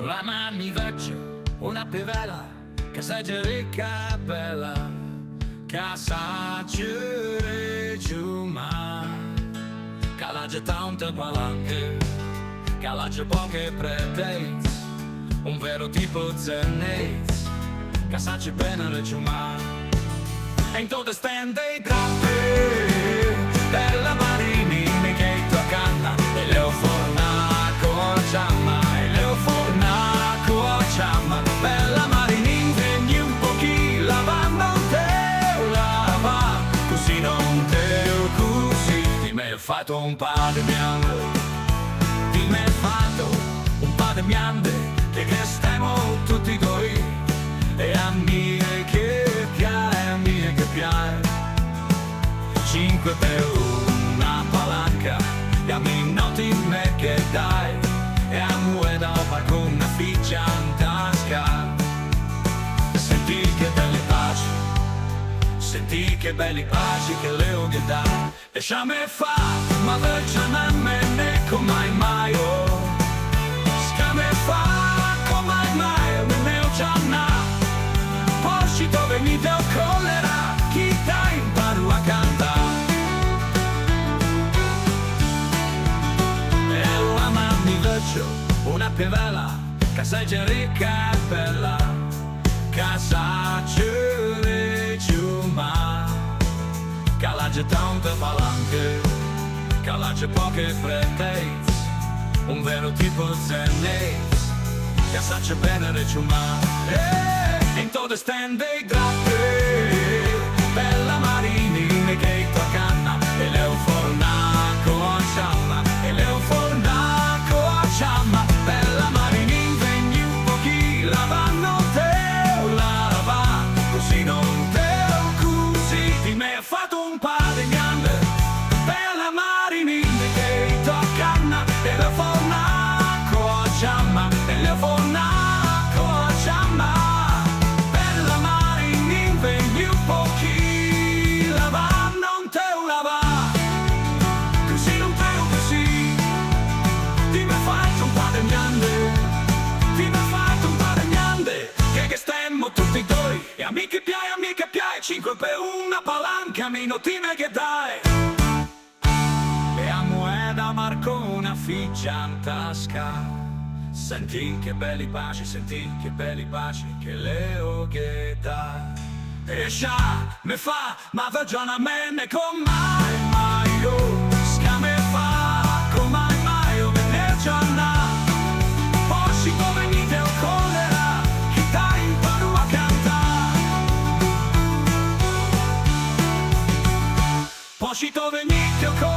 La mani vecchio, una pivela, che sei ricca e bella, che sa giuma, che la c'è tante palanche, che la c'è poche pretese, un vero tipo zenese, che sa c'è bene le giuma. E in tutte stende i drappi della marinina che toccano e le fornaco a ciamma, e le fornaco a ciamma. Bella marinina, vegni un pochino, lavando te lava, così non te così. Di me hai fatto un po' di miande, di me hai fatto un po' di miande, che stiamo tutti due, e a me che piace, a me che piace. 5 per una palanca, e a me non ti me che dai, e a me dopo con una ficia in tasca. Senti che belle paci, senti che belli paci che le ho che dai. Lasciami fa, ma vercia non me ne come mai oh. Scame fa, come mai me ne ho già na. Posci dove mi devo collera, chi ti imparo a cantare. E la mamma veggio una pivela, che sei già ricca e bella, che sa giuma, che la c'è tante palanche, che la c'è poche pretese, un vero tipo zenese, che sa c'è bene le ciumà. E in tutte stende i drappi bella marinina che toccano, e le fornaco a ciamma, e le fornaco a ciamma. Bella marinina, vegni un pochino, lavando te lava, così non te così. Di me hai fatto un po' di grande, bella marinina che toccano, e le fornaco a ciamma, e le fornaco a ciamma. Bella marinina, vegni un pochino, lava, non te lava, così non te così. Di me hai fatto un po' di grande, di me hai fatto un po' di grande, che stiamo tutti due, e a me che piace, 5 per una palanca, meno ti me che dai. E a moneta marco una ficia in tasca. Senti che belli paci, senti che belli paci, che le ho che dai. E scià me fa, ma vagiona a me ne con mai oh. Scame fa, con mai oh, me ne già na. Posci come mi devo collera, chi ti imparo a cantare. Posci dove mi devo collera,